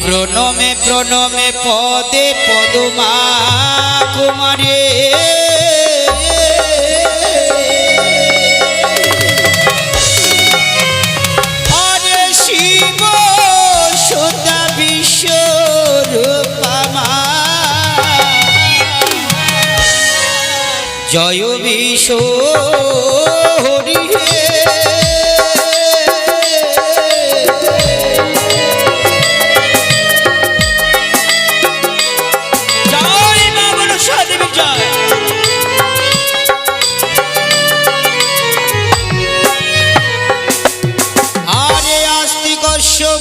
প্রণমে প্রণমে পদে পদমা কুমারে হরে শিব সুতা বিশ্বরূপমা জয় বিশ্ব হরি হে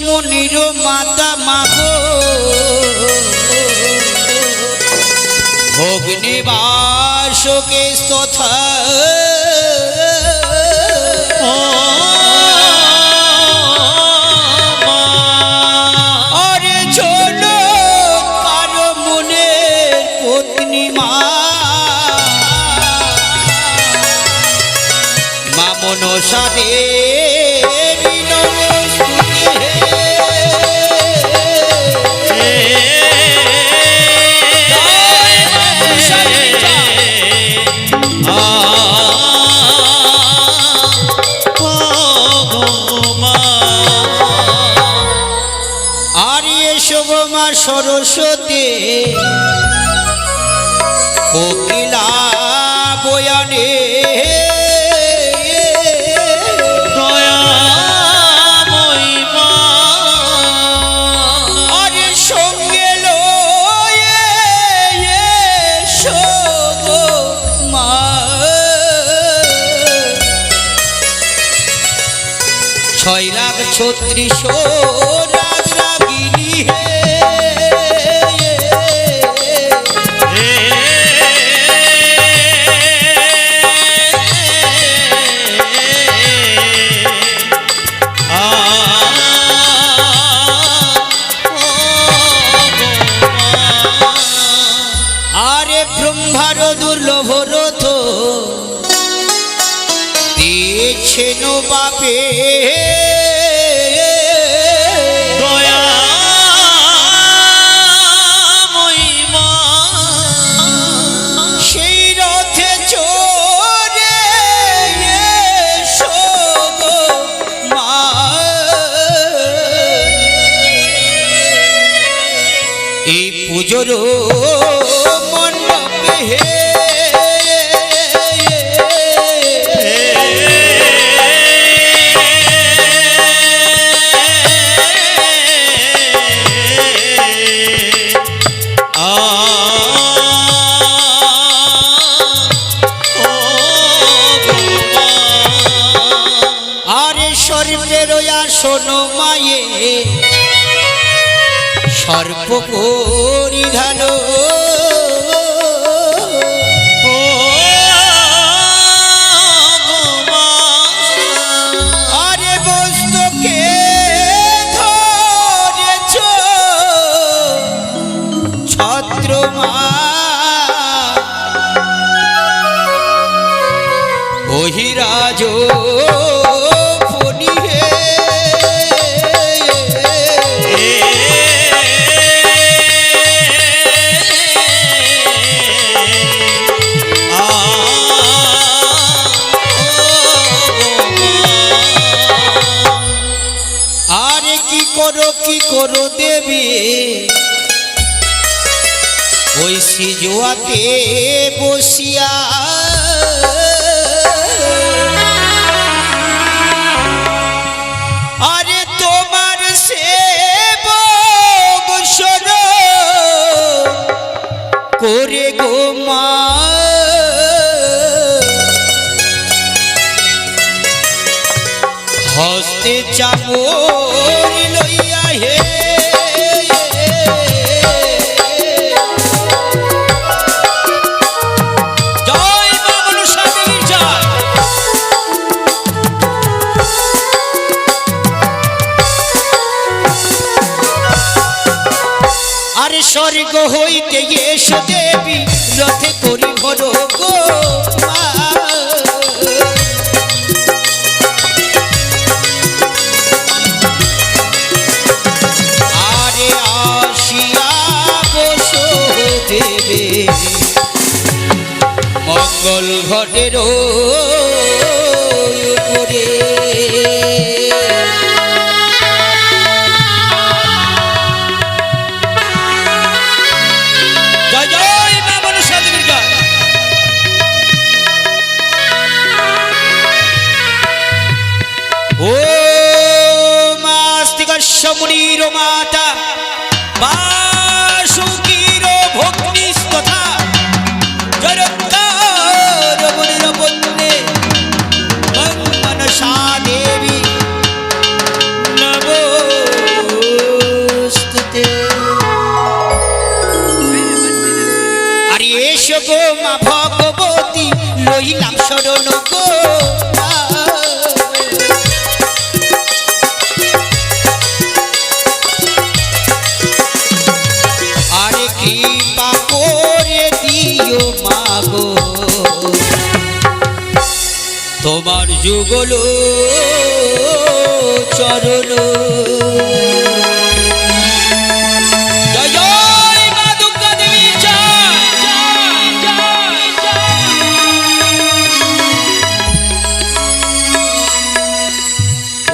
মুনির মাতা মাগো ভগ্নিবাসকে তথা আরে চলো কারো মনের পত্নী মা মনসা দেবী সরস্বতী কোকিলা বয়ানে দয়াময়ী মা আরে সঙ্গে লয়ে গো মা ছয় লাখ ৩৬ রাগ রাগিনী হে ব্রহ্মার দুর্লভ রথ দিয়েছেন বাপে দয়াময়ী মা সেই রথে চড়ে এসো গো মা এই পুজোর শোনো মায়ে সর্প পরিধান আরে বস্তুকে ধরেছ ছত্রমা বহিরাজ কি করো দেবী ওই সিজুয়াতে বসিয়া আরে তোমার সেবক করে গো মা হস্তে চামর লইয়া হে জয় মা মনসা দেবীর জয়। আরে স্বর্গ হইতে এসো দেবী রথে করি ভর গো মা আরে ঘটের উপরে। জয় জয় মা মনসা দেবীর জয়। ও মাস্তিকস্য মুনির মাতা বাসুকীর ভগ্নিস্তথা জরৎকার মুনির পুত্রে মনসা দেবী নমস্তুতে। আরে এসো গো মা ভগবতী লইলাম শরণ গো। কৃপা করে দিও মাগো তোমার যুগল চরণ। জয় জয় মা দুর্গা দেবী জয় জয় জয় জয়।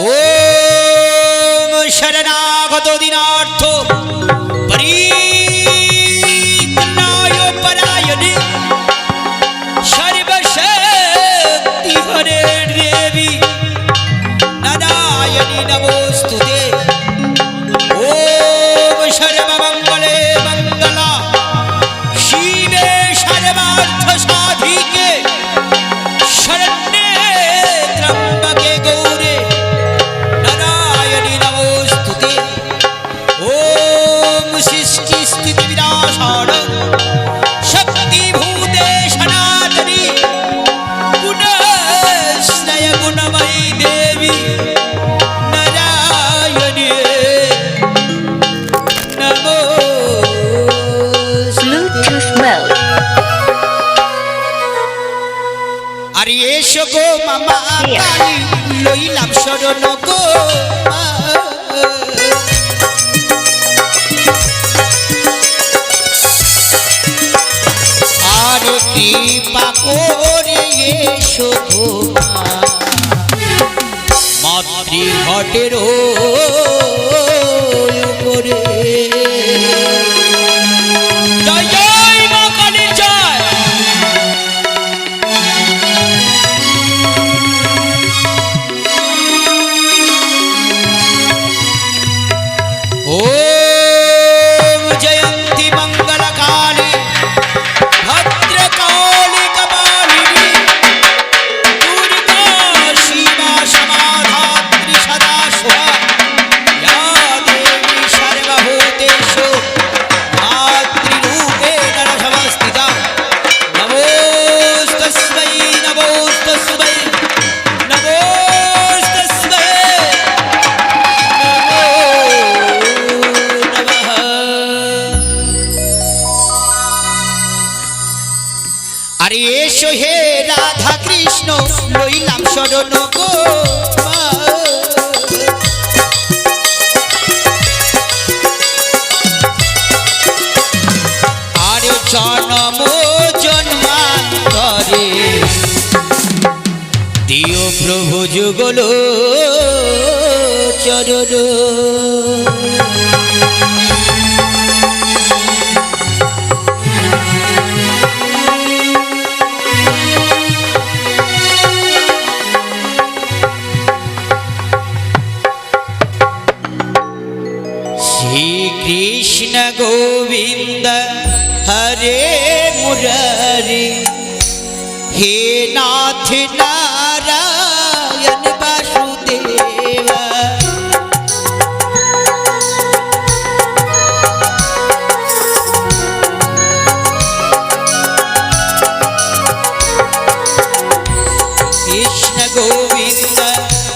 ওম শরণাগত দিনার্থ সর্বশক্তি হরে দেবী নারায়ণী নমস্তুতে। ওম সর্বমঙ্গলে মঙ্গলা শিবে সর্বার্থ সাধিকে শরণ্যে ত্র্যম্বকে গৌরে নারায়ণী নমস্তুতে। ওম সৃষ্টি স্থিতি বিনাশায় শক্তি ভূতে সনাতনী গুণশ্রয় গুণময়ী দেবী নারায়ণী নমস্তুতে। আরে এসো গো মামা কালী লইলাম শরণ গো। আরে কৃপা করে এসো গো মাতৃঘটের উপরে। জয় জয় মা কালীর জয়। ওম জয়ন্তী মঙ্গল কালী ভদ্রকালী কপালিনী দুর্গা শিবা সমাধাত্রী সদা শুভা ইয়া দেবী সর্বভূতেষু মাতৃরূপেণ সমস্থিতা নমোস্তস্मै নমোস্তস্मै নমোস্তস্मै নমো নমঃ। আরে এসো হে রাধা কৃষ্ণ লইলাম শরণ গো। আরে জনম জন্মান্তরে দিও প্রভু যুগল চরণ। শ্রীকৃষ্ণ গোবিন্দ হরে মুরারি হে নাথ নারায়ণ বাসুদেবা। কৃষ্ণ গোবিন্দ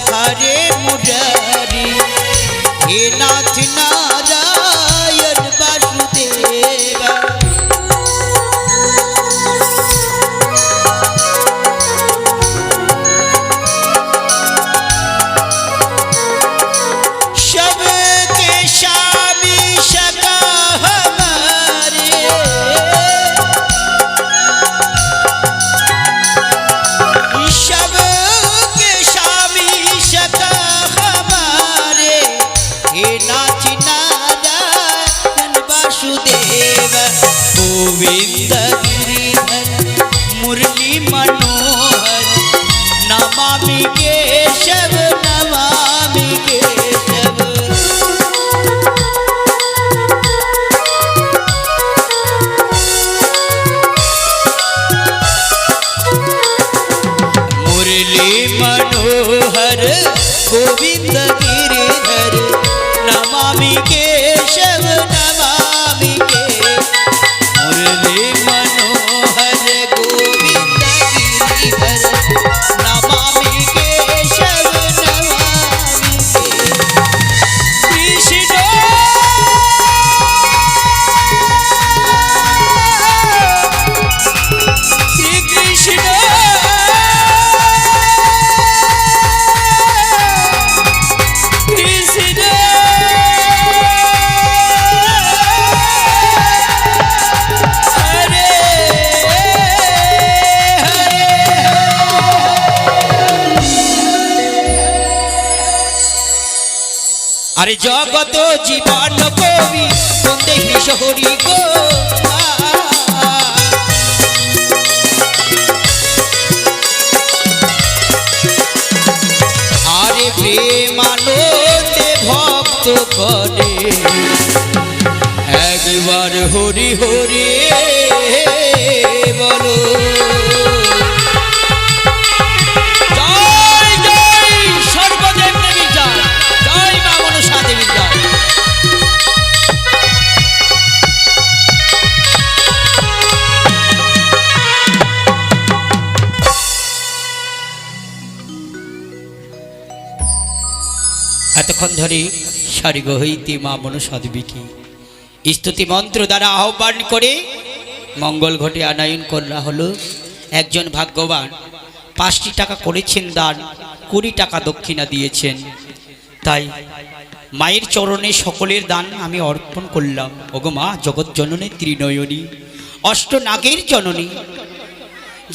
হরে মুরারি হে নাথ নারায়ণ বাসুদেবা। वासुदेव गोविंद गिरिधर मुरली मनोहर नमामि केशव नमामि केशव। मुरली मनोहर गोविंद गिरिधर नमामि केशव नमामि केशव। मुरली मनोहर गोविंद गिरिधर नमामि केशव नमामि केशव। कृष्ण श्री कृष्ण अरे जगत जीवन कवि तुंदे हरि गो अरे प्रेमानंदे भक्त करे एक बार हरि हरि बोलो। এতক্ষণ ধরে স্বর্গ হইতে মা মনসা দেবীকে স্তুতি মন্ত্র দ্বারা আহ্বান করে মঙ্গল ঘটে আনয়ন করা হলো। একজন ভাগ্যবান 5টি টাকা করেছেন দান, 20 টাকা দক্ষিণা দিয়েছেন। তাই মায়ের চরণে সকলের দান আমি অর্পণ করলাম। ওগো মা জগৎ জননী ত্রিনয়নী অষ্টনাগের জননী,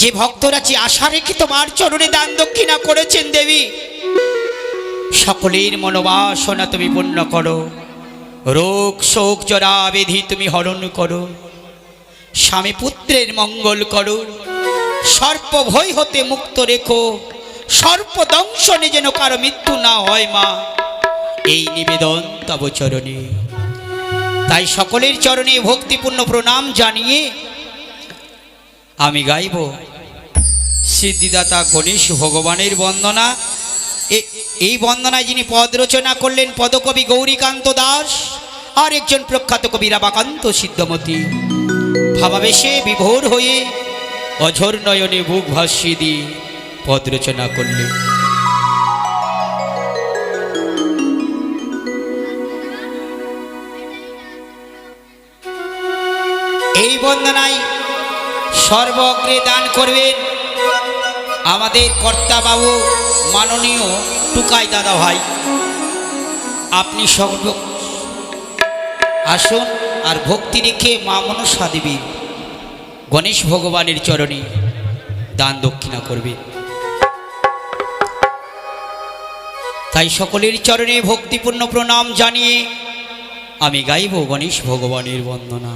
যে ভক্তরা যে আশা রেখে তোমার চরণে দান দক্ষিণা করেছেন দেবী, সকলের মনোবাসনা তুমি পূর্ণ করো। রোগ শোক জরা ব্যাধি তুমি হরণ করো। স্বামী পুত্রের মঙ্গল করো। সর্প ভয় হতে মুক্ত রেখো। সর্প দংশনে যেন কারো মৃত্যু না হয় মা, এই নিবেদন তব চরণে। তাই সকলের চরণে ভক্তিপূর্ণ প্রণাম জানিয়ে আমি গাইব সিদ্ধিদাতা গণেশ ভগবানের বন্দনা। এই বন্দনায় যিনি পদ রচনা করলেন পদকবি গৌরীকান্ত দাস, আর একজন প্রখ্যাত কবি রামাকান্ত সিদ্ধমতী। ভাবাবেশে বিভোর হয়ে অঝোর নয়নে বুক ভাসিয়ে দিয়ে পদ রচনা করলেন। এই বন্দনায় সর্বগ্রে দান করবেন আমাদের কর্তা বাবু মাননীয় টুকাই দাদা ভাই। আপনি সর্ব আসুন আর ভক্তি রেখে মা মনসা দেবী গণেশ ভগবানের চরণে দান দক্ষিণা করবেন। তাই সকলের চরণে ভক্তিপূর্ণ প্রণাম জানিয়ে আমি গাইব গণেশ ভগবানের বন্দনা।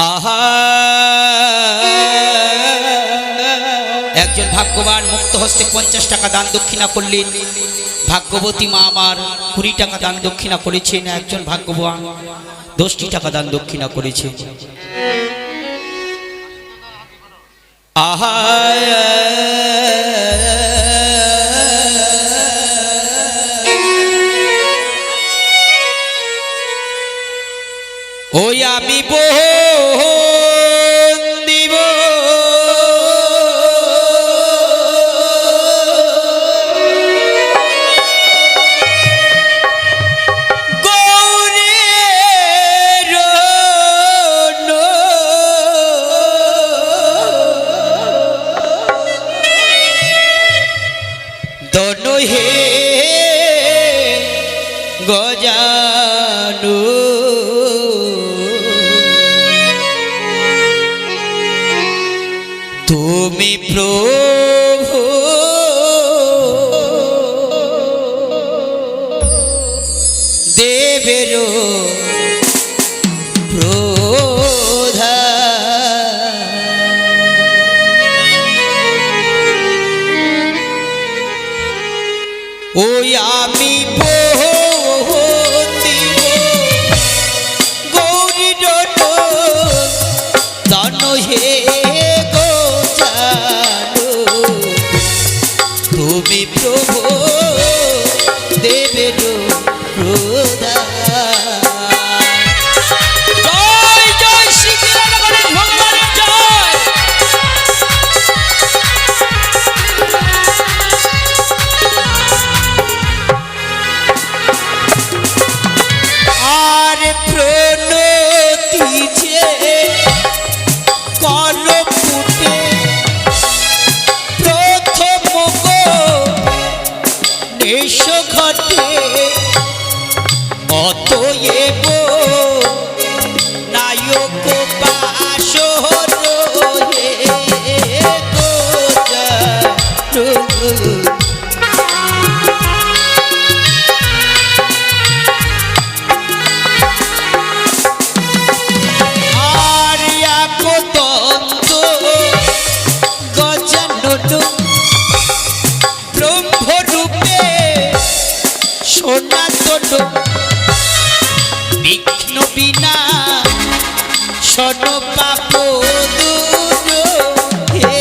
আহা একজন ভাগ্যবান মুক্ত হস্তে 50 টাকা দান দক্ষিণা করলেন। ভাগ্যবতী মা আমার 20 টাকা দান দক্ষিণা করেছেন। একজন ভাগ্যবান 10টি টাকা দান দক্ষিণা করেছেন। আহা ওই আমি দিব হে গজানু তুমি প্রভু দেবের গো নায়ক বাসর হে গো জানো। ব্রহ্মরূপে সনাতন বিঘ্ন বিনা সন পাপ দূর হে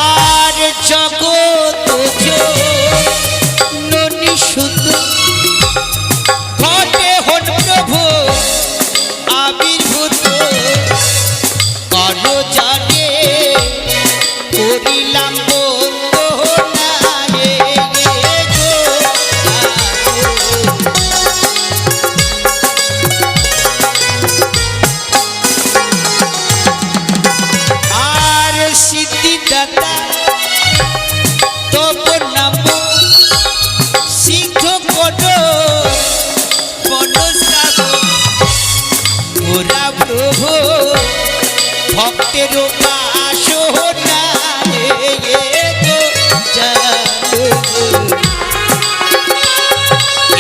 আর জগৎ জননী শুধু ঘটে হন প্রভু আবির্ভূত করো জানে করিলাম আর সিদ্ধিদাতা তব নাম সিদ্ধ করো ওরা প্রভু ভক্তের বাসনা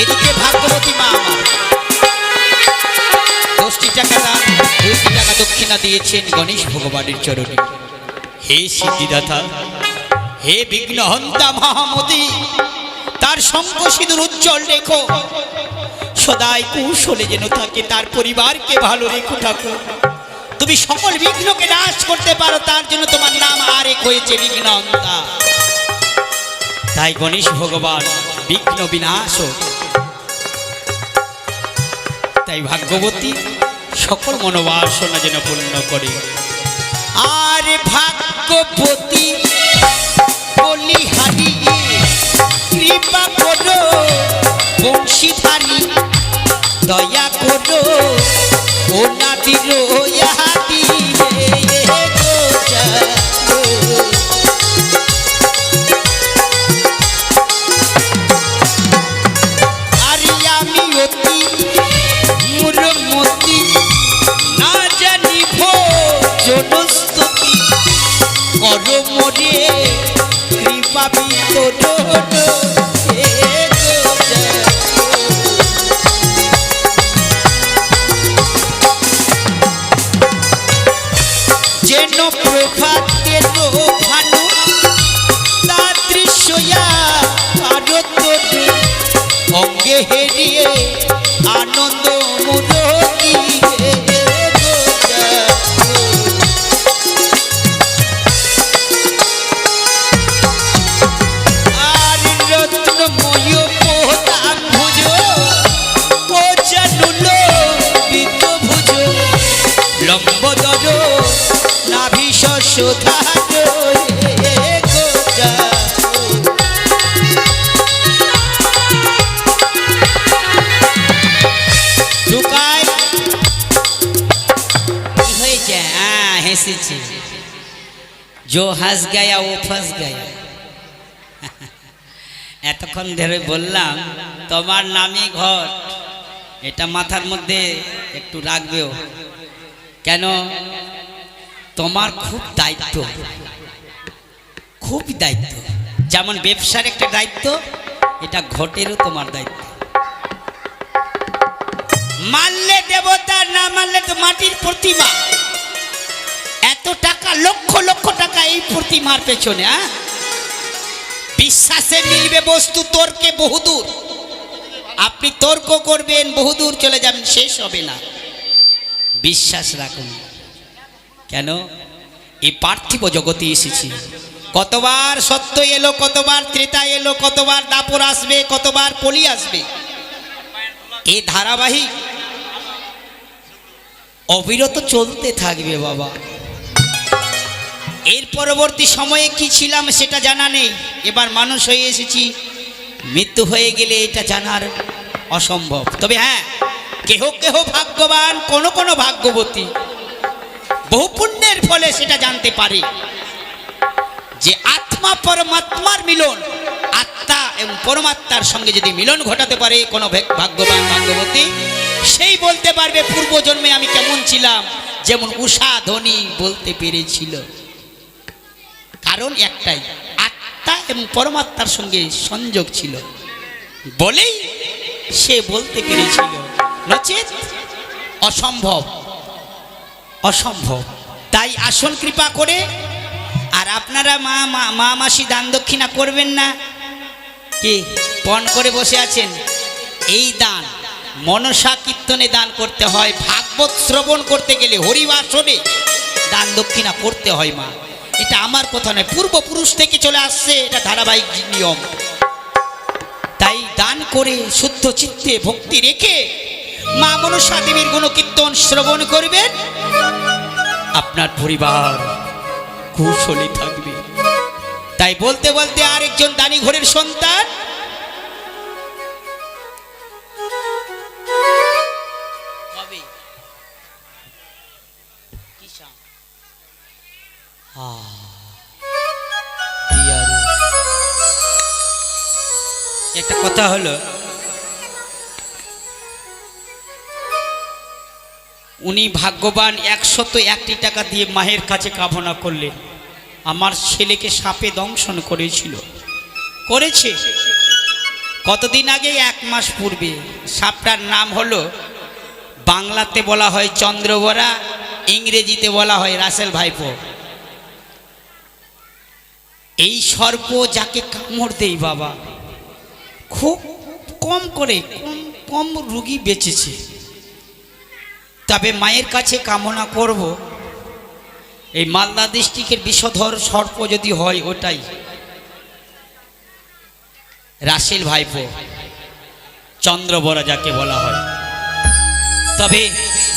এদিকে ভাগ্যবতী মা আমার 10টি টাকা দান 2টি টাকা দক্ষিণা দিয়েছেন গণেশ ভগবানের চরণে। হে সিদ্ধিদাতা, হে বিঘ্নহন্তা মহামতি, তার শঙ্খ সিঁদুর উজ্জ্বল রেখো, সদাই কৌশলে যেন থাকে, তার পরিবারকে ভালো রেখো ঠাকুর। তুমি সকল বিঘ্নকে নাশ করতে পারো, তার জন্য তোমার নাম আরেক হয়েছে বিঘ্নহন্তা। তাই গণেশ ভগবান বিঘ্ন বিনাশক। তাই ভাগ্যবতী সকল মনোবাসনা যেন পূর্ণ করে। আর ভাগ্যবতী বলিহারি কৃপা করো, বংশীধারী দয়া করো, ও নাদির ইয়াদি আর আমি অতি মূর্মতি না জানিব জনস্তুতি করো মরে কৃপা বিতরণ যেন প্রভাতের ভানু তার দৃশ্যয়া ভারত অঙ্গে হেরিয়ে আনন্দ মুরতি আর রত্নময় প্রদান ভুজ ও জানুল বিদ ভুজ লম্বদর নাভি শস্যধার হেসেছে, जो हंस गया वो फंस गया। এতক্ষণ ধরে বললাম তোমার নামই ঘর, এটা মাথার মধ্যে একটু রাখবেও। কেন? তোমার খুব দায়িত্ব, খুব দায়িত্ব। যেমন ব্যবসার একটা দায়িত্ব, এটা ঘটেরও তোমার দায়িত্ব। মানলে দেবতা, না মানলে তো মাটির প্রতিমা। এত টাকা, লক্ষ লক্ষ টাকা এই প্রতিমার পেছনে। বিশ্বাসে মিলবে বস্তু, তর্কে বহুদূর। আপনি তর্ক করবেন, বহুদূর চলে যাবেন, শেষ হবে না। বিশ্বাস রাখুন। কেন? এই পার্থিব জগতে এসেছি, কতবার সত্য এলো, কতবার ত্রেতা এলো, কতবার দাপর আসবে, কতবার কলি আসবে। এই ধারাবাহিক অবিরত চলতে থাকবে বাবা। এর পরবর্তী সময়ে কি ছিলাম সেটা জানা নেই। এবার মানুষ হয়ে এসেছি, মৃত্যু হয়ে গেলে এটা জানার অসম্ভব। তবে হ্যাঁ, কেহ কেহ ভাগ্যবান, কোন কোন ভাগ্যবতী বহু পুণ্যের ফলে সেটা জানতে পারে যে আত্মা পরমাত্মার মিলন, আত্মা এবং পরমাত্মার সঙ্গে যদি মিলন ঘটাতে পারে কোনো ভাগ্যবান ভাগ্যবতী, সেই বলতে পারবে পূর্বজন্মে আমি কেমন ছিলাম, যেমন উষা ধ্বনি বলতে পেরেছিল। কারণ একটাই, আত্মা এবং পরমাত্মার সঙ্গে সংযোগ ছিল বলেই সে বলতে পেরেছিল, নচেত অসম্ভব অসম্ভব। তাই আসল কৃপা করে। আর আপনারা মা মাসি দান দক্ষিণা করবেন না কি পণ করে বসে আছেন? এই দান মনসা কীর্তনে দান করতে হয়, ভাগবত শ্রবণ করতে গেলে হরিবাসনে দান দক্ষিণা করতে হয় মা। এটা আমার কথা নয়, পূর্বপুরুষ থেকে চলে আসছে, এটা ধারাবাহিক নিয়ম। তাই দান করে শুদ্ধ চিত্তে ভক্তি রেখে মা মনসা দেবীর গুণকীর্তন শ্রবণ করবেন, আপনার পরিবার কুশলী থাকবে। তাই বলতে বলতে আরেকজন দানি ঘরের সন্তান একটা কথা হলো, উনি ভাগ্যবান 101টি টাকা দিয়ে মায়ের কাছে কামনা করলেন। আমার ছেলেকে সাপে দংশন করেছে কতদিন আগে, 1 মাস পূর্বে। সাপটার নাম হলো, বাংলাতে বলা হয় চন্দ্রবরা, ইংরেজিতে বলা হয় রাসেল ভাইপো। এই সর্প যাকে কামড় দেই বাবা, খুব কম রোগী বেঁচেছে। তবে মায়ের কাছে কামনা করব, এই মালদা ডিস্ট্রিক্টের বিষধর সর্প যদি হয়, ওটাই রাসেল ভাইপো, চন্দ্রবরা যাকে বলা হয়। তবে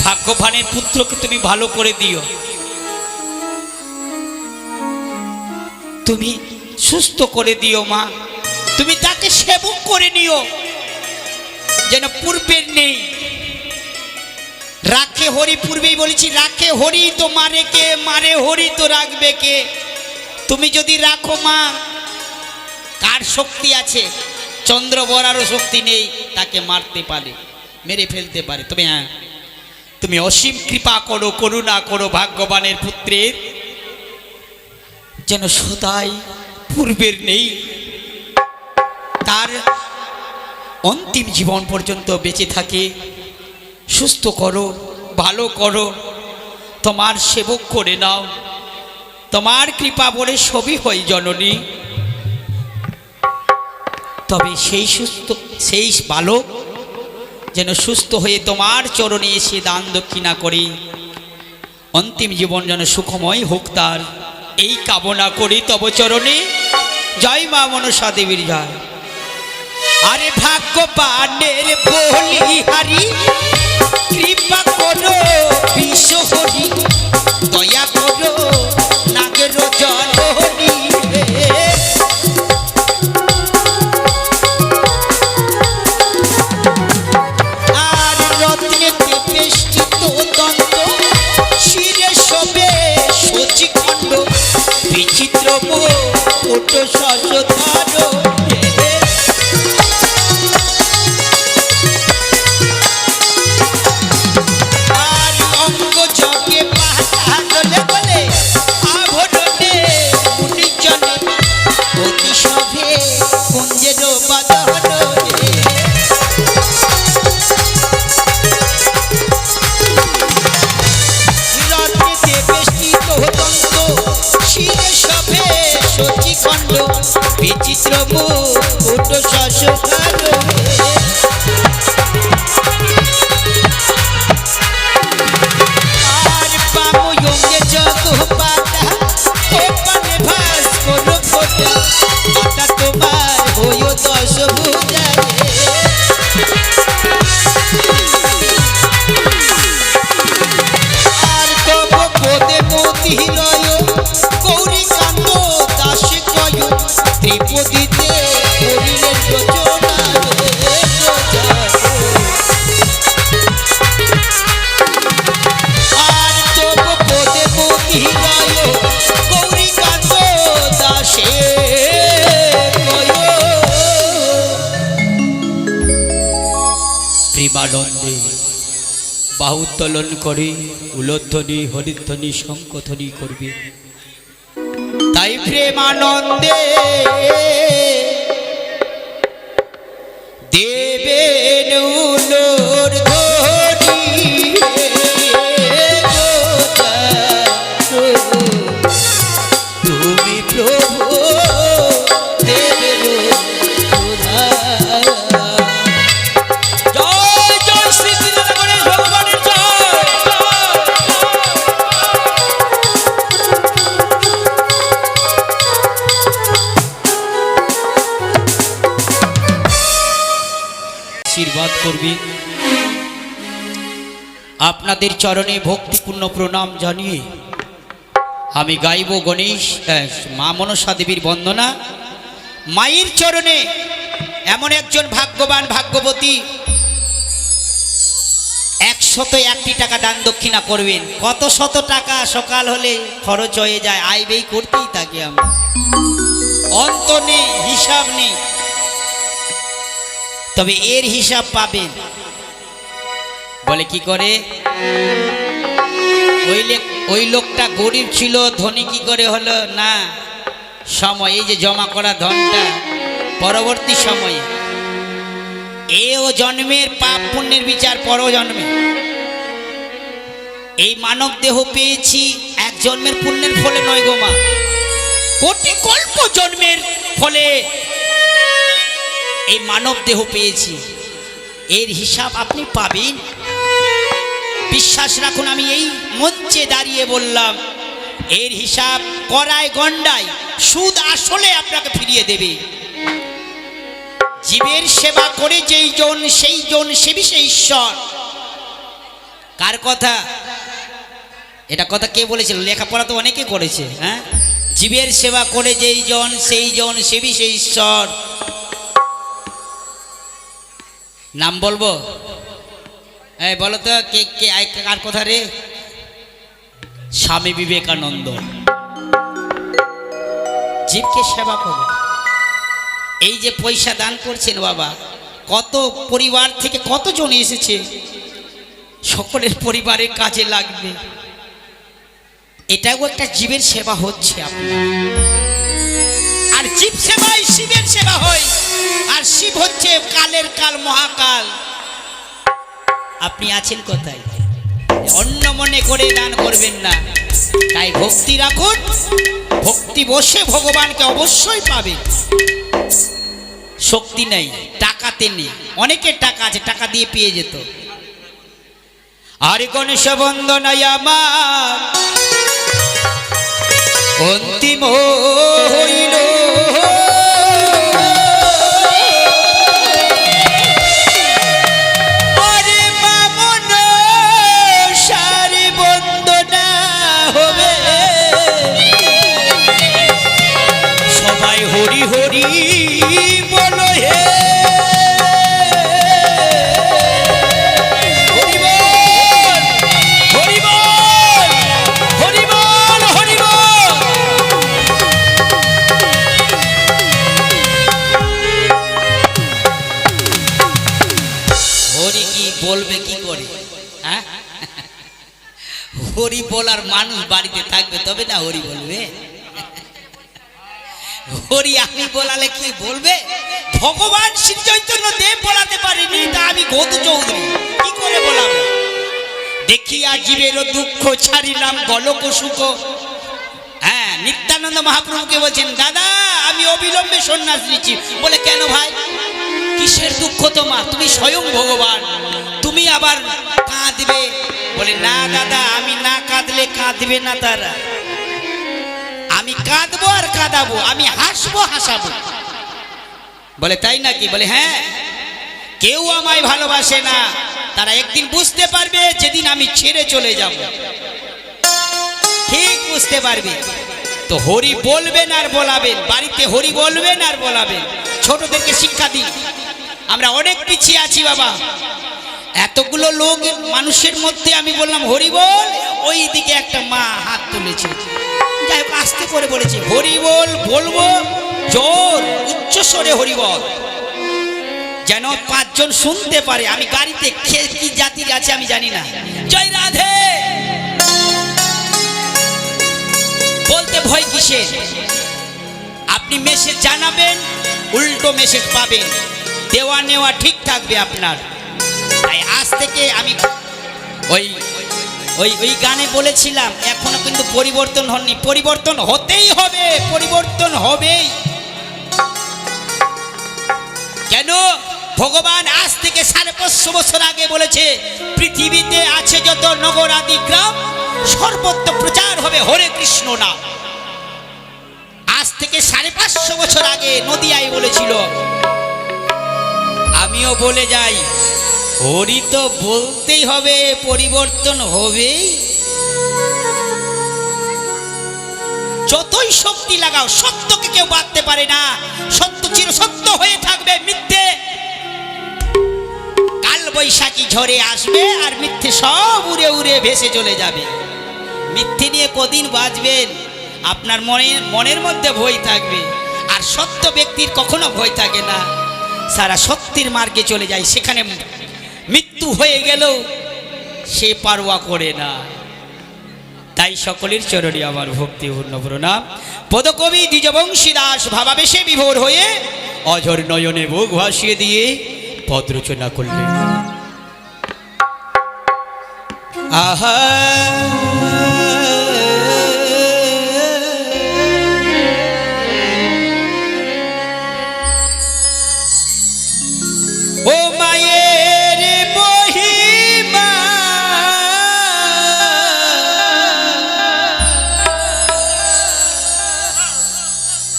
ভাগ্যবানের পুত্রকে তুমি ভালো করে দিও, তুমি সুস্থ করে দিও মা, তুমি তাকে সেবক করে নিও যেন পূর্বের নেই। রাখে হরি, পূর্বেই বলেছি, রাখে হরি তো মারে কে, মারে হরি তো রাখবে কে। তুমি যদি রাখো মা, কার শক্তি আছে? চন্দ্রবরারও শক্তি নেই, তাকে মারতে পারে, মেরে ফেলতে পারে। তবে হ্যাঁ, তুমি অসীম কৃপা করো, করুণা করো ভাগ্যবানের পুত্রের, যেন সদাই পূর্বের নেই, তার অন্তিম জীবন পর্যন্ত বেঁচে থাকে। সুস্থ করো, ভালো করো, তোমার সেবক করে নাও, তোমার কৃপা বলে সবই হয় জননী। তবে সেই বালক যেন সুস্থ হয়ে তোমার চরণে এসে দান দক্ষিণা করে অন্তিম জীবন যেন সুখময় হোক তার, এই কামনা করি তব চরণে। জয় মা মনসা দেবীর জয়। আরে ভাগ্যবানের বলি হারি, কৃপা করো বিশ্ব হরি, দয়া করো নাগের জননী। আর রত্নেতে বেষ্টিত দন্ত, শিরে শোভে শচীখণ্ড, বিচিত্র মুকুট শশধর। বিচিত্র মুকুট শশধর। আর পাময়ঙ্গে জগপাতা, ওপানে ভাস্কর ফোঁটা, মাতা তোমার হইও 10 ভুজা। আর তব পদে মতি লয়, গৌরী কান্ত দাসে কয়, ত্রিপদীতে করিলেন রচনা। গৌরীকান্ত দাসে প্রেমানন্দে বাহু উত্তোলন করে উলোধ্বনি হরিধ্বনি শঙ্খধ্বনি করবে। তাই প্রেমানন্দে দেবেন উলোধ্বনি তুমি প্রভু দেবের জয় জয় শ্রী গণেশ ভগবানের জয়। আশীর্বাদ করবে আপনাদের চরণে ভক্তিপূর্ণ প্রণাম জানিয়ে আমি গাইব গণেশ মা মনসা দেবীর বন্দনা। মায়ের চরণে এমন একজন ভাগ্যবান ভাগ্যবতী 101টি টাকা দান দক্ষিণা করবেন। কত শত টাকা সকাল হলে খরচ হয়ে যায়, আয় ব্যয় করতেই থাকি আমরা, অন্ত নেই হিসাব নেই। তবে এর হিসাব পাবেন। বলে কি করে? ওই লোকটা গরিব ছিল, ধনী কি করে হলো না? সময় এই যে জমা করা ধনটা পরবর্তী সময়ে ও জন্মের পাপ পুণ্যের বিচার পর জন্মে। এই মানব দেহ পেয়েছি এক জন্মের পুণ্যের ফলে নয় গো মা, কোটি কল্প জন্মের ফলে এই মানব দেহ পেয়েছি। এর হিসাব আপনি পাবেন, বিশ্বাস রাখুন। আমি এই মঞ্চে দাঁড়িয়ে বললাম, এর হিসাব করায় গন্ডায় সুদ আসলে আপনাকে ফিরিয়ে দেবে। জীবের সেবা করে যেই জন সেই জন সেবি সে ঈশ্বর। কার কথা এটা? কথা কে বলেছিল? লেখাপড়া তো অনেকে করেছে। হ্যাঁ, জীবের সেবা করে যেই জন সেই জন সেবি সে ঈশ্বর। নাম বলবো? এই বলো তো কে কে কার কথা রে? স্বামী বিবেকানন্দ। জীবকে সেবা করো। এই যে পয়সা দান করছেন বাবা, কত পরিবার থেকে কতজন এসেছে, সকলের পরিবারের কাজে লাগবে। এটাও একটা জীবের সেবা হচ্ছে আপনার। আর জীব সেবাই শিবের সেবা হয়, আর শিব হচ্ছে কালের কাল, মহাকাল। আপনি আছেন কোথায়? অন্য মনে করে দান করবেন না। তাই ভক্তি রাখুন, ভক্তি বসে ভগবানকে অবশ্যই পাবে। শক্তি নেই, টাকাতে নেই। অনেকের টাকা আছে, টাকা দিয়ে পেয়ে যেত। আর গণেশ বন্দনায় আমার অন্তিম হইল, হরি হরি বলো হে, হরি বল হরি বল হরি বল হরি বল। হরি কি বলবে কি করে? হ্যাঁ, হরি বলার মানুষ বাড়িতে থাকবে তবে না হরি বলবে। হরি আমি বলালে কি বলবে? ভগবান শ্রী চৈতন্য দেব বলাতে পারেনি, তা আমি গৌতম চৌধুরী কি করে বলাবো? দেখিয়া জীবের দুঃখ ছাড়িলাম গলক সুখ। হ্যাঁ, নিত্যানন্দ মহাপ্রভুকে বলছেন, দাদা আমি অবিলম্বে সন্ন্যাস নিচ্ছি। বলে কেন ভাই, কিসের দুঃখ তোমার? তুমি স্বয়ং ভগবান, তুমি আবার কাঁদবে? বলে না দাদা, আমি না কাঁদলে কাঁদবে না তারা। আমি কাঁদবো আর কাঁদাবো, আমি হাসবো হাসাবো। বলে তাই নাকি? বলে হ্যাঁ, কেউ আমায় ভালোবাসে না, তারা একদিন বুঝতে পারবে যেদিন আমি ছেড়ে চলে যাব, ঠিক বুঝতে পারবে। তো হরি বলবেন আর বলাবেন, বাড়িতে হরি বলবেন আর বলাবেন। ছোটদেরকে শিক্ষা দিন। আমরা অনেক পিছিয়ে আছি বাবা। এতগুলো লোক মানুষের মধ্যে আমি বললাম হরি বল, ওই দিকে একটা মা হাত তুলেছে। যাই করে বলেছে হরিবল বলবো জোর উচ্চ স্বরে হরিবল, যেন পাঁচজন শুনতে পারে। আমি গাড়িতে কি জাতির আছে আমি জানি না। জয় রাধে বলতে ভয় কিসের? আপনি মেসেজ জানাবেন, উল্টো মেসেজ পাবেন, দেওয়া নেওয়া ঠিক থাকবে আপনার। তাই আজ থেকে আমি ওই ওই ওই গানে বলেছিলাম, এখনো কিন্তু পরিবর্তন হয়নি, পরিবর্তন হতেই হবে, পরিবর্তন হবেই। কেন? ভগবান আজ থেকে 550 বছর আগে বলেছে পৃথিবীতে আছে যত নগর আদি গ্রাম সর্বত্র প্রচার হবে হরে কৃষ্ণ নাম। আজ থেকে 550 বছর আগে নদিয়ায় বলেছিল। আমিও বলে যাই, হরি তো বলতেই হবে, পরিবর্তন হবেই। যতই শক্তি লাগাও সত্যকে কেউ বাঁধতে পারে না। সত্য চির সত্য হয়ে থাকবে, মিথ্যে কাল বৈশাখী ঝড়ে আসবে আর মিথ্যে সব উড়ে উড়ে ভেসে চলে যাবে। মিথ্যে নিয়ে কদিন বাঁচবেন? আপনার মনের মধ্যে ভয় থাকবে, আর সত্য ব্যক্তির কখনো ভয় থাকে না। সারা সত্যের মার্গে চলে যায়, সেখানে মৃত্যু হয়ে গেলেও সে পারোয়া করে না। তাই সকলের চরণে আমার ভক্তিপূর্ণ প্রণাম। পদকবি দ্বিজবংশী দাস ভাবাবেশে বিভোর হয়ে অঝর নয়নে বুক ভাসিয়ে দিয়ে পদ রচনা করলেন। আহা ও মায়ের মহিমা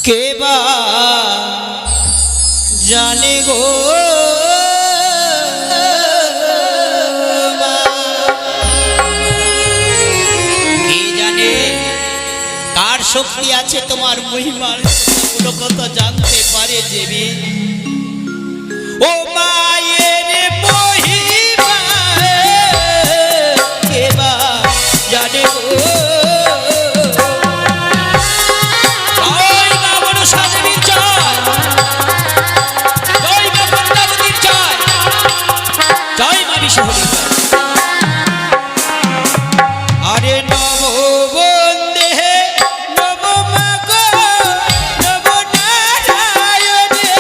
কে বা জানে গো, কে জানে কার শক্তি আছে তোমার মহিমার কোনো কথা জানতে পারে দেবী। ও মায়ের মহিমা কে বা জানে গো, জয় মা মনসা দেবীর জয়, জয় মা পদ্মাবতীর জয়, জয় মা বিশ্বহরির জয়। আরে নব বন্দে নব মা গো নব নারায়ণে,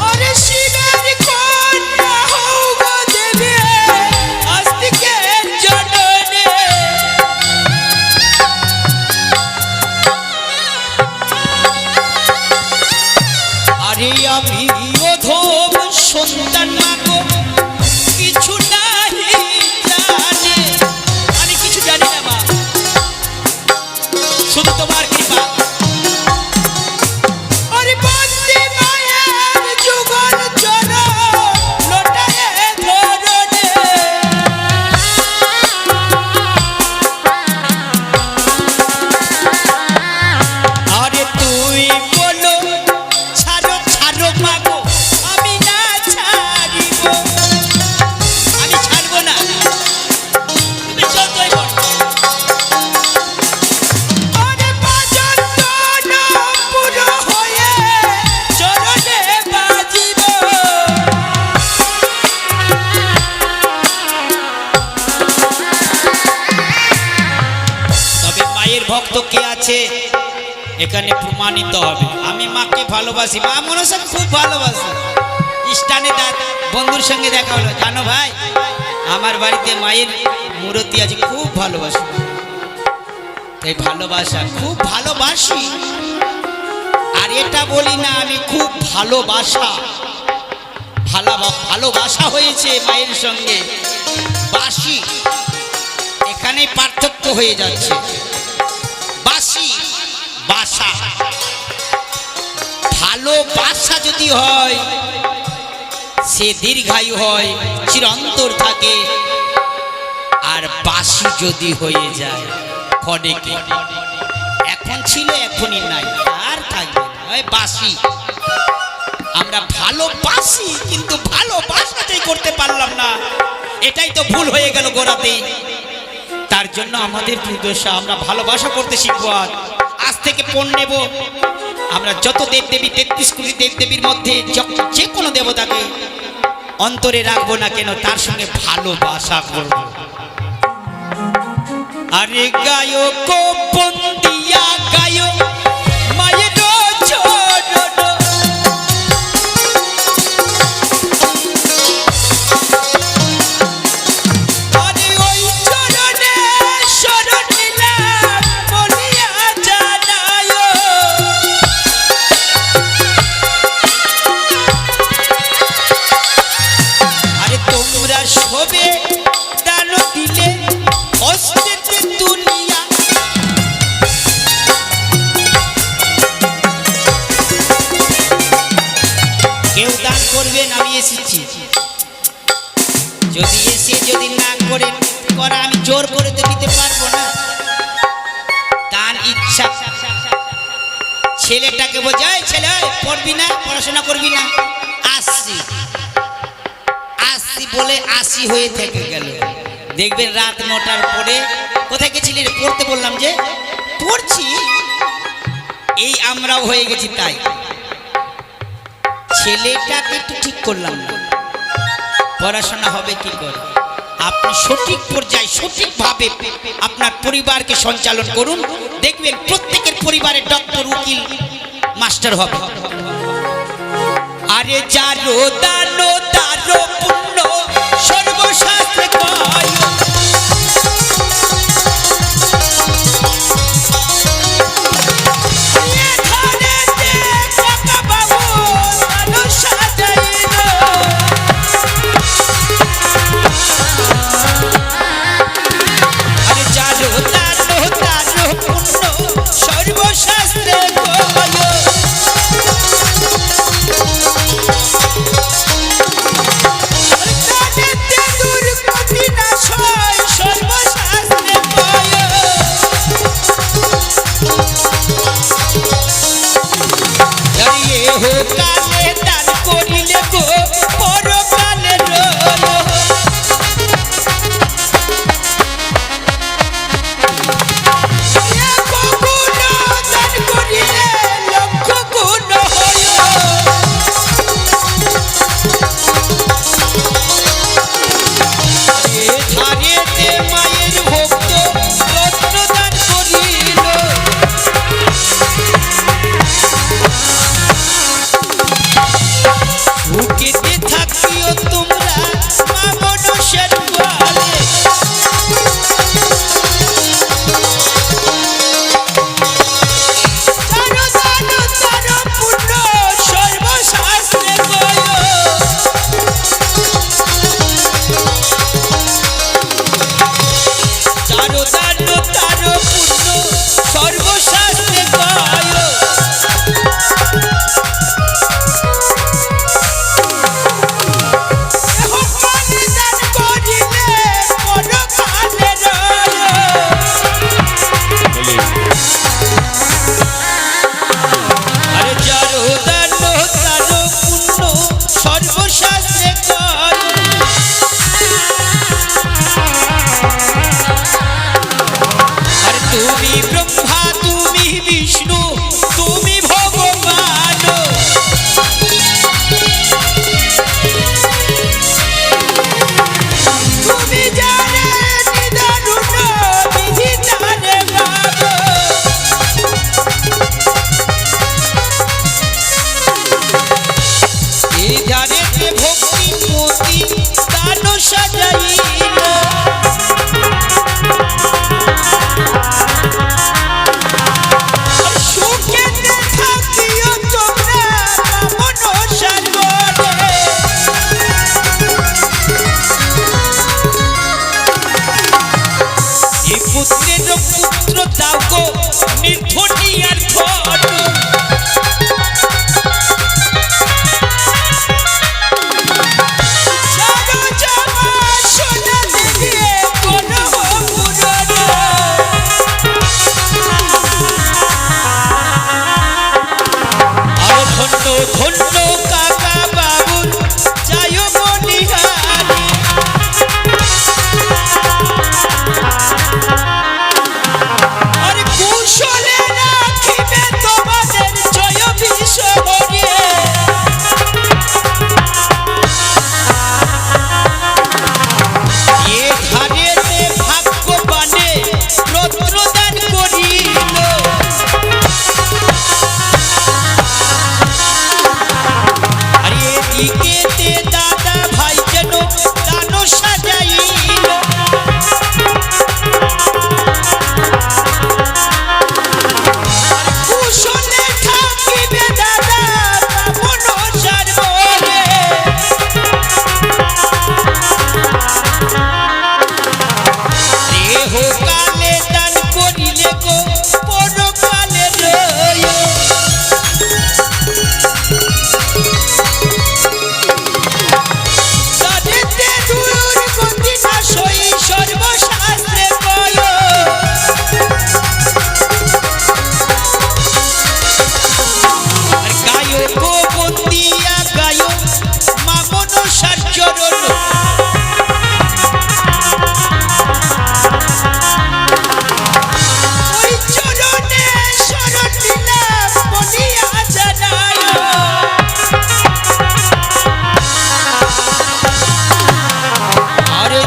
আরে শিবের কন্যা হও গো দেবী আস্তিকের জননে। আরে আমি অধম সন্তান মাগো কিছু নাহি জানি, আমি কিছু জানি না মা, শুধু তোমার কৃপা। আরে বন্দে মায়ের যুগল চরণ লোটায়ে ধরনে, আরে তুই বলো ছাড়ো ছাড়ো মাগো আমি না ছাড়িব, আমি ছাড়বো না, তুমি যতই বলো। আরে বাজন পুরো হয়ে চরণে বাজিব, তবে মায়ের ভক্ত কে আছে এখানে প্রমাণিত হবে। আমি মাকে ভালোবাসি, মা মনসাকে খুব ভালোবাসি। স্টানে বন্ধুর সঙ্গে দেখা হলো, জানো ভাই আমার বাড়িতে মায়ের মূর্তি আছে, খুব ভালোবাসি। তাই ভালোবাসা, খুব ভালোবাসি। আর এটা বলি না আমি খুব ভালোবাসা, ভালোবাসা হয়েছে মায়ের সঙ্গে, বাসি এখানে পার্থক্য হয়ে যাচ্ছে। বাসি বাসা, ভালোবাসা যদি হয় সে দীর্ঘায়ু হয়, চিরন্তর থাকে। আর বাসি যদি হয়ে যায় ক্ষণিকে, এখন ছিল এখনই নাই, আর থাকবে না, বাসি। আমরা ভালোবাসি, কিন্তু ভালোবাসাটাই করতে পারলাম না। এটাই তো ভুল হয়ে গেল গোড়াতে। তার জন্য আমাদের দুর্দশা, আমরা ভালোবাসা করতে শিখবো। আজ থেকে পণ নেব, আমরা যত দেবদেবী 33 কোটি দেবদেবীর মধ্যে যে কোনো দেবতাকে অন্তরে রাখবো না কেন, তার সঙ্গে ভালোবাসা করব। আরে গায়ক বন্দিয়া গায়ক মায়ের চরণ, আরে ওই চরণে শরণ নিলাম বলিয়া জানায়। আরে তোমরা সবে দান দিলে হস্তে দুনিয়া, কেউ দান করবেন, আমি এসেছি। যদি না করেন করা, আমি জোর করে তো দিতে পারবো না। দান ইচ্ছা। ছেলেটাকে বোঝায়, ছেলে পড়বি না, পড়াশোনা করবি না, আসছি আসছি বলে 80 হয়ে থেকে গেল। দেখবেন রাত 9টার পরে, কোথায় গেছিলি রে? পড়তে বললাম যে পড়ছি। এই আমরাও হয়ে গেছি তাই। ছেলেটাকে একটু ঠিক করলাম না, পড়াশোনা হবে কি করে? আপনি সঠিক পর্যায়ে সঠিকভাবে আপনার পরিবারকে সঞ্চালন করুন, দেখবেন প্রত্যেকের পরিবারে ডক্টর, উকিল, মাস্টার হবে। আরে যারো দান তারো পুণ্য সর্বশাস্ত্রে কয়। সর্বশাস্ত্রে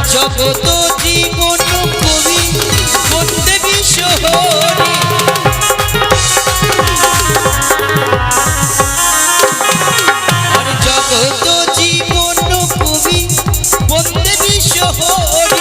জগত জীবন কবি বন্দে বিশ্বহরি আর জগত জীবন কবি বন্দে বিশ্বহরি